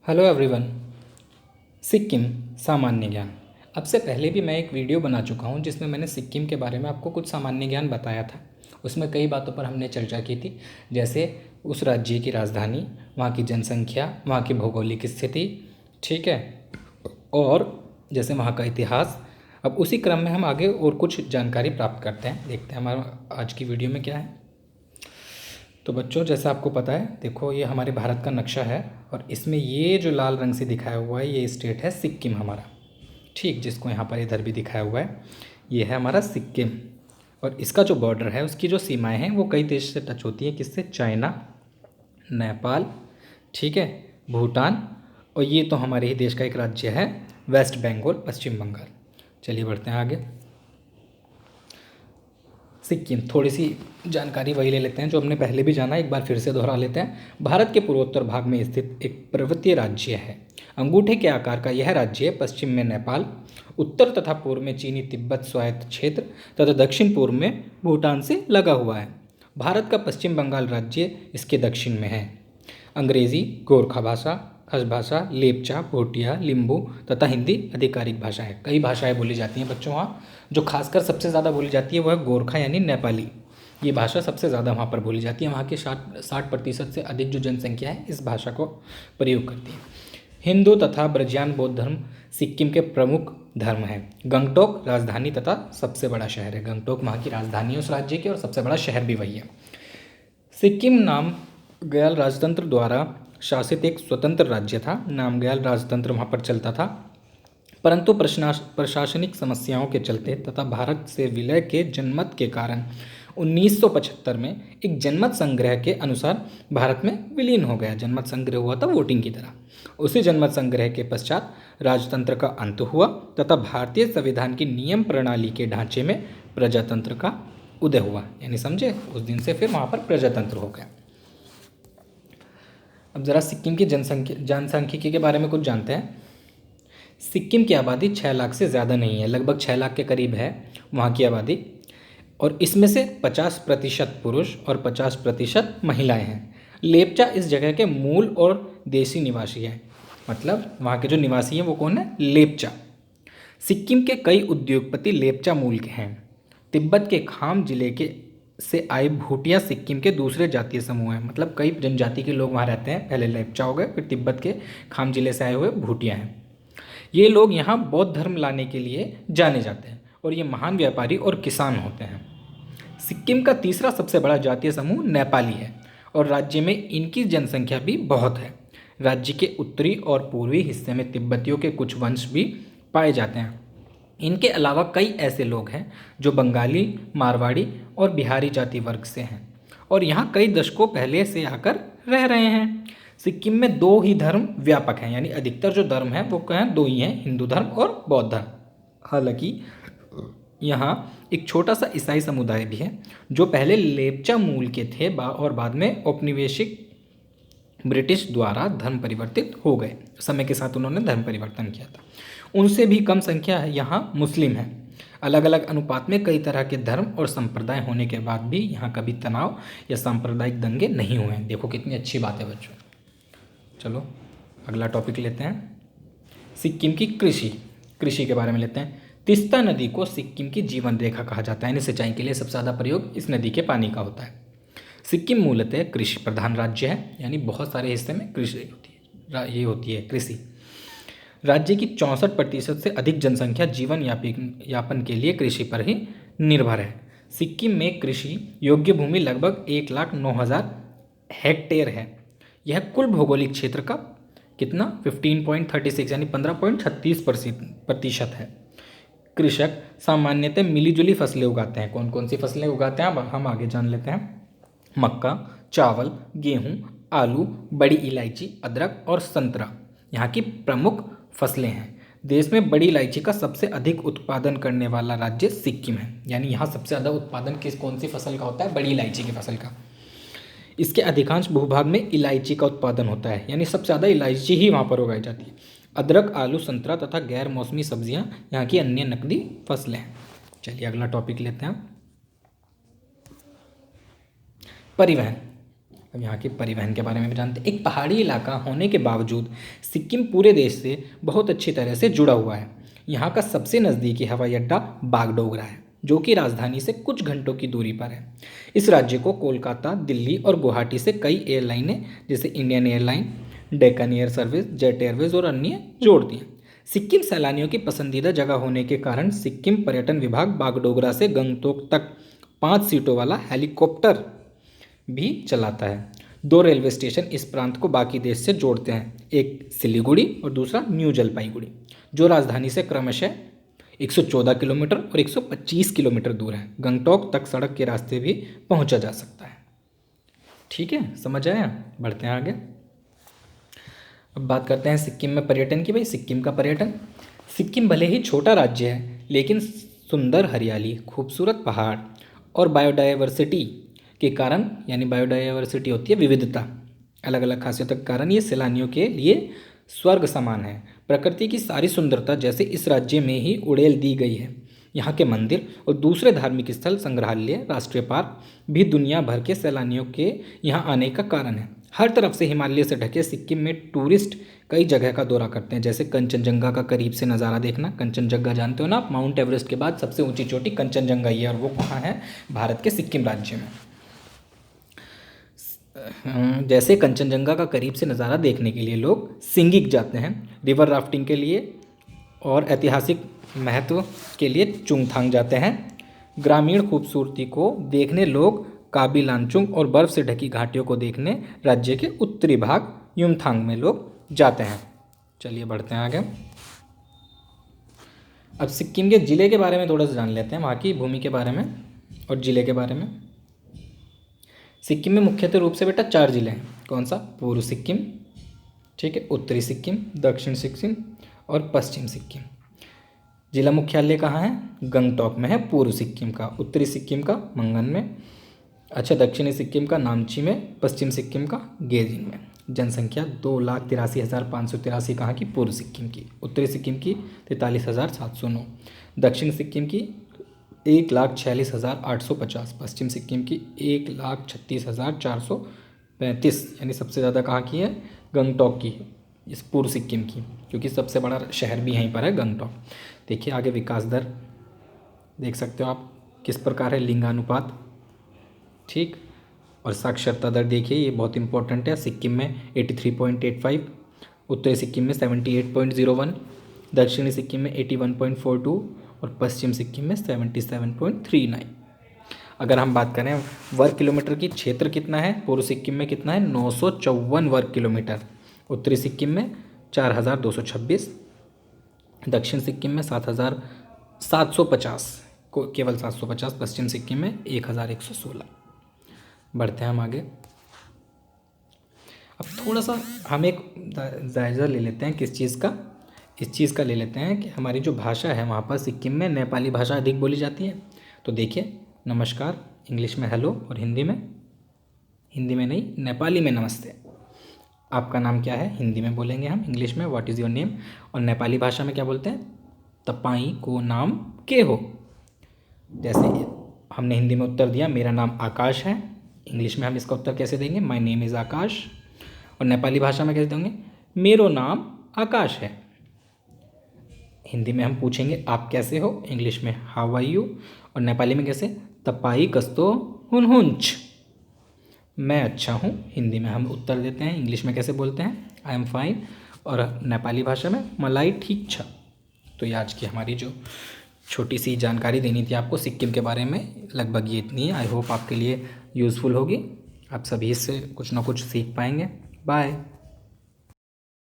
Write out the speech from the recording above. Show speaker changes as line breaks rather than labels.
Hello everyone. Sikkim सामान्य ज्ञान। अब से पहले भी मैं एक वीडियो बना चुका हूं जिसमें मैंने सिक्किम के बारे में आपको कुछ सामान्य ज्ञान बताया था। उसमें कई बातों पर हमने चर्चा की थी, जैसे उस राज्य की राजधानी, वहाँ की जनसंख्या, वहाँ की भौगोलिक स्थिति, ठीक है, और जैसे वहाँ का इतिहास। अब उसी क्रम में हम आगे और कुछ जानकारी प्राप्त करते हैं। देखते हैं हमारा आज की वीडियो में क्या है। तो बच्चों, जैसा आपको पता है, देखो ये हमारे भारत का नक्शा है और इसमें ये जो लाल रंग से दिखाया हुआ है ये स्टेट है सिक्किम हमारा, ठीक, जिसको यहाँ पर इधर भी दिखाया हुआ है, ये है हमारा सिक्किम। और इसका जो बॉर्डर है, उसकी जो सीमाएं हैं वो कई देश से टच होती है। किससे? चाइना, नेपाल, ठीक है, भूटान, और ये तो हमारे ही देश का एक राज्य है वेस्ट बंगाल, पश्चिम बंगाल। चलिए बढ़ते हैं आगे। सिक्किम, थोड़ी सी जानकारी वही ले लेते हैं जो हमने पहले भी जाना, एक बार फिर से दोहरा लेते हैं। भारत के पूर्वोत्तर भाग में स्थित एक पर्वतीय राज्य है। अंगूठे के आकार का यह राज्य पश्चिम में नेपाल, उत्तर तथा पूर्व में चीनी तिब्बत स्वायत्त क्षेत्र तथा दक्षिण पूर्व में भूटान से लगा हुआ है। भारत का पश्चिम बंगाल राज्य इसके दक्षिण में है। अंग्रेजी, गोरखा भाषा, खस भाषा, लेपचा, भूटिया, लिम्बू तथा हिंदी आधिकारिक भाषा है। कई भाषाएं बोली जाती हैं बच्चों वहाँ। जो खासकर सबसे ज़्यादा बोली जाती है वह गोरखा यानी नेपाली। ये भाषा सबसे ज़्यादा वहाँ पर बोली जाती है। वहाँ की 60% से अधिक जो जनसंख्या है इस भाषा को प्रयोग करती है। हिंदू तथा ब्रजियान बौद्ध धर्म सिक्किम के प्रमुख धर्म है। गंगटोक राजधानी तथा सबसे बड़ा शहर है। गंगटोक वहाँ की राजधानी है उस राज्य की, और सबसे बड़ा शहर भी वही है। सिक्किम नामग्याल राजतंत्र द्वारा शासित एक स्वतंत्र राज्य था। नामग्याल राजतंत्र वहाँ पर चलता था, परंतु प्रशासनिक समस्याओं के चलते तथा भारत से विलय के जनमत के कारण 1975 में एक जनमत संग्रह के अनुसार भारत में विलीन हो गया। जनमत संग्रह हुआ था वोटिंग की तरह। उसी जनमत संग्रह के पश्चात राजतंत्र का अंत हुआ तथा भारतीय संविधान की नियम प्रणाली के ढांचे में प्रजातंत्र का उदय हुआ। यानी समझे, उस दिन से फिर वहाँ पर प्रजातंत्र हो गया। अब जरा सिक्किम की जनसांख्यिकी के बारे में कुछ जानते हैं। सिक्किम की आबादी 6 लाख से ज़्यादा नहीं है, लगभग 6 लाख के करीब है वहाँ की आबादी, और इसमें से 50% पुरुष और 50% महिलाएं हैं। लेपचा इस जगह के मूल और देशी निवासी हैं, मतलब वहाँ के जो निवासी हैं वो कौन है? लेपचा। सिक्किम के कई उद्योगपति लेपचा मूल के हैं। तिब्बत के खाम जिले के से आए भूटिया सिक्किम के दूसरे जातीय समूह हैं, मतलब कई जनजाति के लोग वहाँ रहते हैं। पहले लेपचा हो गए, फिर तिब्बत के खाम जिले से आए हुए भूटिया हैं। ये लोग यहाँ बौद्ध धर्म लाने के लिए जाने जाते हैं और ये महान व्यापारी और किसान होते हैं। सिक्किम का तीसरा सबसे बड़ा जातीय समूह नेपाली है और राज्य में इनकी जनसंख्या भी बहुत है। राज्य के उत्तरी और पूर्वी हिस्से में तिब्बतियों के कुछ वंश भी पाए जाते हैं। इनके अलावा कई ऐसे लोग हैं जो बंगाली, मारवाड़ी और बिहारी जाति वर्ग से हैं और यहाँ कई दशकों पहले से आकर रह रहे हैं। सिक्किम में 2 ही धर्म व्यापक हैं, यानी अधिकतर जो धर्म है वो क्या है? 2 ही हैं, हिंदू धर्म और बौद्ध धर्म। हालांकि यहाँ एक छोटा सा ईसाई समुदाय भी है जो पहले लेपचा मूल के थे और बाद में औपनिवेशिक ब्रिटिश द्वारा धर्म परिवर्तित हो गए। समय के साथ उन्होंने धर्म परिवर्तन किया था। उनसे भी कम संख्या है यहाँ मुस्लिम है। अलग अलग अनुपात में कई तरह के धर्म और संप्रदाय होने के बाद भी यहाँ कभी तनाव या सांप्रदायिक दंगे नहीं हुए हैं। देखो कितनी अच्छी बात है बच्चों। चलो अगला टॉपिक लेते हैं, सिक्किम की कृषि के बारे में लेते हैं। तीस्ता नदी को सिक्किम की जीवन रेखा कहा जाता है, यानी सिंचाई के लिए सबसे ज़्यादा प्रयोग इस नदी के पानी का होता है। सिक्किम मूलतः कृषि प्रधान राज्य है, यानी बहुत सारे हिस्से में कृषि होती है कृषि। राज्य की 64% से अधिक जनसंख्या जीवन यापन के लिए कृषि पर ही निर्भर है। सिक्किम में कृषि योग्य भूमि लगभग 1,09,000 हेक्टेयर है। यह कुल भौगोलिक क्षेत्र का कितना? 15.36 यानी 15.36% है। कृषक सामान्यतः मिलीजुली फसलें उगाते हैं। कौन कौन सी फसलें उगाते हैं अब हम आगे जान लेते हैं। मक्का, चावल, गेहूं, आलू, बड़ी इलायची, अदरक और संतरा यहाँ की प्रमुख फसलें हैं। देश में बड़ी इलायची का सबसे अधिक उत्पादन करने वाला राज्य सिक्किम है, यानी यहाँ सबसे ज़्यादा उत्पादन कौन सी फसल का होता है? बड़ी इलायची की फसल का। इसके अधिकांश भूभाग में इलायची का उत्पादन होता है, यानी सबसे ज़्यादा इलायची ही वहाँ पर उगाई जाती है। अदरक, आलू, संतरा तथा गैर मौसमी सब्जियाँ यहाँ की अन्य नकदी फसलें हैं। चलिए अगला टॉपिक लेते हैं, परिवहन। अब यहाँ के परिवहन के बारे में भी जानते हैं। एक पहाड़ी इलाका होने के बावजूद सिक्किम पूरे देश से बहुत अच्छी तरह से जुड़ा हुआ है। यहाँ का सबसे नज़दीकी हवाई अड्डा बागडोगरा है, जो कि राजधानी से कुछ घंटों की दूरी पर है। इस राज्य को कोलकाता, दिल्ली और गुवाहाटी से कई एयरलाइनें जैसे Indian airline, Deccan air service, jet Airways और अन्य जोड़ती हैं। सिक्किम सैलानियों की पसंदीदा जगह होने के कारण सिक्किम पर्यटन विभाग बागडोगरा से गंगटोक तक 5 सीटों वाला हेलीकॉप्टर भी चलाता है। 2 रेलवे स्टेशन इस प्रांत को बाकी देश से जोड़ते हैं, एक सिलीगुड़ी और दूसरा न्यू जलपाईगुड़ी, जो राजधानी से क्रमशः 114 किलोमीटर और 125 किलोमीटर दूर है। गंगटोक तक सड़क के रास्ते भी पहुंचा जा सकता है। ठीक है, समझ आया? बढ़ते हैं आगे। अब बात करते हैं सिक्किम में पर्यटन की। भाई सिक्किम का पर्यटन, सिक्किम भले ही छोटा राज्य है, लेकिन सुंदर हरियाली, खूबसूरत पहाड़ और बायोडाइवर्सिटी के कारण, यानी बायोडाइवर्सिटी होती है विविधता, अलग अलग खासियतों के कारण ये सैलानियों के लिए स्वर्ग समान है। प्रकृति की सारी सुंदरता जैसे इस राज्य में ही उड़ेल दी गई है। यहाँ के मंदिर और दूसरे धार्मिक स्थल, संग्रहालय, राष्ट्रीय पार्क भी दुनिया भर के सैलानियों के यहाँ आने का कारण है। हर तरफ से हिमालय से ढके सिक्किम में टूरिस्ट कई जगह का दौरा करते हैं, जैसे कंचनजंगा का करीब से नज़ारा देखना। कंचनजंगा जानते हो ना आप, माउंट एवरेस्ट के बाद सबसे ऊंची चोटी कंचनजंगा ही है, और वो कहाँ है? भारत के सिक्किम राज्य में। जैसे कंचनजंगा का करीब से नज़ारा देखने के लिए लोग सिंगिक जाते हैं, रिवर राफ्टिंग के लिए और ऐतिहासिक महत्व के लिए चुंगथांग जाते हैं। ग्रामीण खूबसूरती को देखने लोग काबी लांचुंग और बर्फ़ से ढकी घाटियों को देखने राज्य के उत्तरी भाग युमथांग में लोग जाते हैं। चलिए बढ़ते हैं आगे। अब सिक्किम के ज़िले के बारे में थोड़ा सा जान लेते हैं, वहाँ की भूमि के बारे में और ज़िले के बारे में। सिक्किम में मुख्यतः रूप से बेटा 4 ज़िले हैं। कौन सा? पूर्व सिक्किम, ठीक है, उत्तरी सिक्किम, दक्षिण सिक्किम और पश्चिम सिक्किम। जिला मुख्यालय कहाँ है? गंगटोक में है, पूर्व सिक्किम का। उत्तरी सिक्किम का मंगन में, अच्छा, दक्षिणी सिक्किम का नामची में, पश्चिम सिक्किम का गेजिंग में। जनसंख्या 2,83,583 कहाँ की? पूर्व सिक्किम की। उत्तरी सिक्किम की 43,709, दक्षिण सिक्किम की 1,46,850, पश्चिम सिक्किम की 1,36,435, यानी सबसे ज़्यादा कहाँ की है? गंगटोक की, इस पूर्व सिक्किम की, क्योंकि सबसे बड़ा शहर भी यहीं पर है, गंगटोक। देखिए आगे विकास दर देख सकते हो आप किस प्रकार है, लिंगानुपात, ठीक, और साक्षरता दर देखिए, ये बहुत इंपॉर्टेंट है। सिक्किम में 83.85, उत्तरी सिक्किम में 78.01, दक्षिणी सिक्किम में 81.42 और पश्चिम सिक्किम में 77.39। अगर हम बात करें वर्ग किलोमीटर की, क्षेत्र कितना है? पूर्व सिक्किम में कितना है? 954 वर्ग किलोमीटर, उत्तरी सिक्किम में 4,226, दक्षिण सिक्किम में 7,750, को केवल 750, पश्चिम सिक्किम में 1,116। बढ़ते हैं हम आगे। अब थोड़ा सा हम एक जायज़ा ले लेते हैं किस चीज़ का? इस चीज़ का ले लेते हैं कि हमारी जो भाषा है वहाँ पर सिक्किम में नेपाली भाषा अधिक बोली जाती है। तो देखिए, नमस्कार इंग्लिश में हेलो, और हिंदी में नहीं, नेपाली में नमस्ते। आपका नाम क्या है? हिंदी में बोलेंगे हम, इंग्लिश में व्हाट इज़ योर नेम, और नेपाली भाषा में क्या बोलते हैं? तपाई को नाम के हो। जैसे हमने हिंदी में उत्तर दिया मेरा नाम आकाश है, इंग्लिश में हम इसका उत्तर कैसे देंगे? माय नेम इज़ आकाश। और नेपाली भाषा में कैसे देंगे? मेरो नाम आकाश है। हिंदी में हम पूछेंगे आप कैसे हो, इंग्लिश में हाउ आर यू, और नेपाली में कैसे? तपाई कस्तो हुनहुंच, मैं अच्छा हूँ, हिंदी में हम उत्तर देते हैं। इंग्लिश में कैसे बोलते हैं? आई एम फाइन, और नेपाली भाषा में मलाई ठीक छ। तो ये आज की हमारी जो छोटी सी जानकारी देनी थी आपको सिक्किम के बारे में, लगभग ये इतनी है। आई होप आपके लिए यूज़फुल होगी, आप सभी इससे कुछ ना कुछ सीख पाएंगे। बाय।